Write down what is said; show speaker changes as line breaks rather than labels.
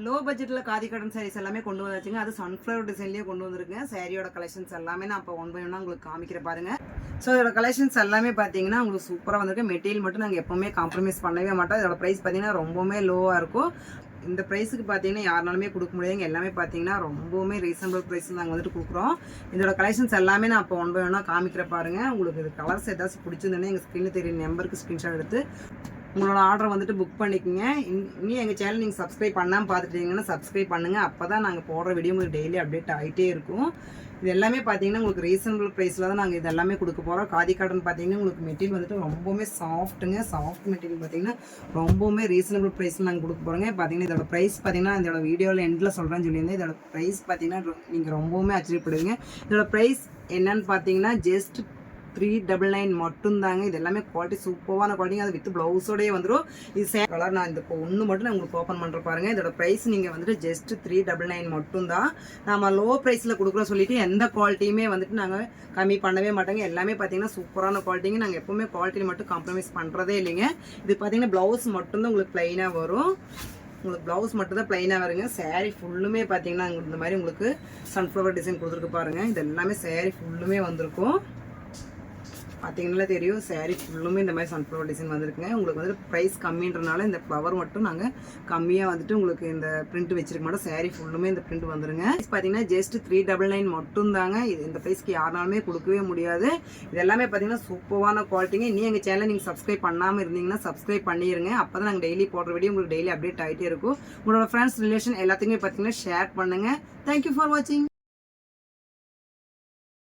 Low பட்ஜெட்டில் khadi cotton saris எல்லாமே கொண்டு வந்தாச்சுங்க. அது சன்ஃப்ளவர் டிசைன்லேயே கொண்டு வந்திருக்குங்க. சாரியோட கலெக்ஷன்ஸ் எல்லாமே நான் இப்போ ஒன் பை ஒன்னாக உங்களுக்கு காமிக்கிற பாருங்க. ஸோ இதோட கலெக்ஷன்ஸ் எல்லாமே பார்த்தீங்கன்னா உங்களுக்கு சூப்பராக வந்திருக்கு. மெட்டீரியல் மட்டும் நாங்கள் எப்போவுமே காம்ப்ரமைஸ் பண்ணவே மாட்டோம். இதோட ப்ரைஸ் பார்த்தீங்கன்னா ரொம்பவுமே லோவாக இருக்கும். இந்த ப்ரைஸுக்கு பார்த்தீங்கன்னா யாருனாலுமே கொடுக்க முடியாதுங்க. எல்லாமே பார்த்தீங்கன்னா ரொம்பவுமே ரீசனபிள் ப்ரைஸில் நாங்கள் வந்துட்டு கொடுக்குறோம். இதோட கலெக்ஷன்ஸ் எல்லாமே நான் இப்போ ஒன் பை ஒன்னாக காமிக்கிற பாருங்க. உங்களுக்கு இது கலர்ஸ் ஏதாச்சும் பிடிச்சிருந்தோன்னே எங்கள் ஸ்க்ரீனில் தெரியும் நம்பருக்கு ஸ்க்ரீன்ஷாட் எடுத்து உங்களோட ஆர்டரை வந்துட்டு புக் பண்ணிக்கோங்க. இன்னும் எங்கள் சேனல் நீங்கள் சப்ஸ்கிரைப் பண்ணாமல் பார்த்துட்டீங்கன்னா சப்ஸ்கிரைப் பண்ணுங்கள். அப்போ தான் நாங்கள் போடுற வீடியோ உங்களுக்கு டெய்லி அப்டேட் ஆகிட்டே இருக்கும். இது எல்லாமே பார்த்தீங்கன்னா உங்களுக்கு ரீசனபிள் ப்ரைஸில் தான் நாங்கள் இது எல்லாமே கொடுக்க போகிறோம். காதி காட்டன் பார்த்தீங்கன்னா உங்களுக்கு மெட்டீரியல் வந்துட்டு ரொம்பவுமே சாஃப்ட்டுங்க. சாஃப்ட் மெட்டீரியல் பார்த்தீங்கன்னா ரொம்பவுமே ரீசனபிள் ப்ரைஸில் நாங்கள் கொடுக்க போகிறோங்க. பார்த்தீங்கன்னா இதோட ப்ரைஸ் பார்த்தீங்கன்னா இதோட வீடியோவில் எண்டில் சொல்கிறேன்னு சொல்லியிருந்தேன். இதோட ப்ரைஸ் பார்த்தீங்கன்னா நீங்கள் ரொம்பவுமே ஆச்சரியப்படுவீங்க. இதோட ப்ரைஸ் என்னன்னு பார்த்தீங்கன்னா ஜஸ்ட் 399 மட்டும்தாங்க. இது எல்லாமே குவாலிட்டி சூப்பரான குவாலிட்டி. அது வித் ப்ளவுஸோடய வந்துடும். இது சேம் கலர். நான் இந்த ஒன்று மட்டும் நான் உங்களுக்கு ஓப்பன் பண்ணுற பாருங்க. இதோட ப்ரைஸ் நீங்கள் வந்துட்டு ஜஸ்ட் 399 மட்டும்தான். நம்ம லோ ப்ரைஸில் கொடுக்குறோம் சொல்லிட்டு எந்த குவாலிட்டியுமே வந்துட்டு நாங்கள் கம்மி பண்ணவே மாட்டோங்க. எல்லாமே பார்த்தீங்கன்னா சூப்பரான குவாலிட்டிங்க. நாங்கள் எப்போவுமே குவாலிட்டி மட்டும் காம்ப்ரமைஸ் பண்ணுறதே இல்லைங்க. இது பார்த்தீங்கன்னா ப்ளவுஸ் மட்டும்தான் உங்களுக்கு ப்ளைனாக வரும். உங்களுக்கு ப்ளவுஸ் மட்டும் தான் ப்ளைனாக வருங்க. சாரீ ஃபுல்லுமே பார்த்தீங்கன்னா இந்த மாதிரி உங்களுக்கு சன்ஃப்ளவர் டிசைன் கொடுத்துருக்கு பாருங்கள். இது எல்லாமே சாரீ ஃபுல்லுமே வந்திருக்கும். பார்த்தீங்கன்னா தெரியும் சாரீ ஃபுல்லுமே இந்த மாதிரி சன்ஃப்ளவர் டிசைன் வந்திருக்குங்க. உங்களுக்கு வந்துட்டு ப்ரைஸ் கம்மின்றனால இந்த ஃப்ளவர் மட்டும் நாங்கள் கம்மியாக வந்துட்டு உங்களுக்கு இந்த பிரிண்ட் வச்சிருக்க மாட்டோம். சாரீ ஃபுல்லுமே இந்த பிரிண்ட் வந்துருங்க. பார்த்தீங்கன்னா ஜஸ்ட் 399 மட்டும் தாங்க. இது இந்த ப்ரைஸ்க்கு யாருனாலுமே கொடுக்கவே முடியாது. இது எல்லாமே பார்த்தீங்கன்னா சூப்பரான குவாலிட்டிங்க. இன்னும் எங்கள் சேனலை நீங்கள் சப்ஸ்கிரைப் பண்ணாமல் இருந்தீங்கன்னா சப்ஸ்கிரைப் பண்ணிடுங்க. அப்போ தான் நாங்கள் டெய்லி போடுற வீடியோ உங்களுக்கு டெய்லி அப்டேட் ஆகிட்டே இருக்கும். உங்களோட ஃப்ரெண்ட்ஸ் ரிலேஷன் எல்லாத்துக்குமே பார்த்தீங்கன்னா ஷேர் பண்ணுங்கள். தேங்க்யூ ஃபார் வாட்சிங்.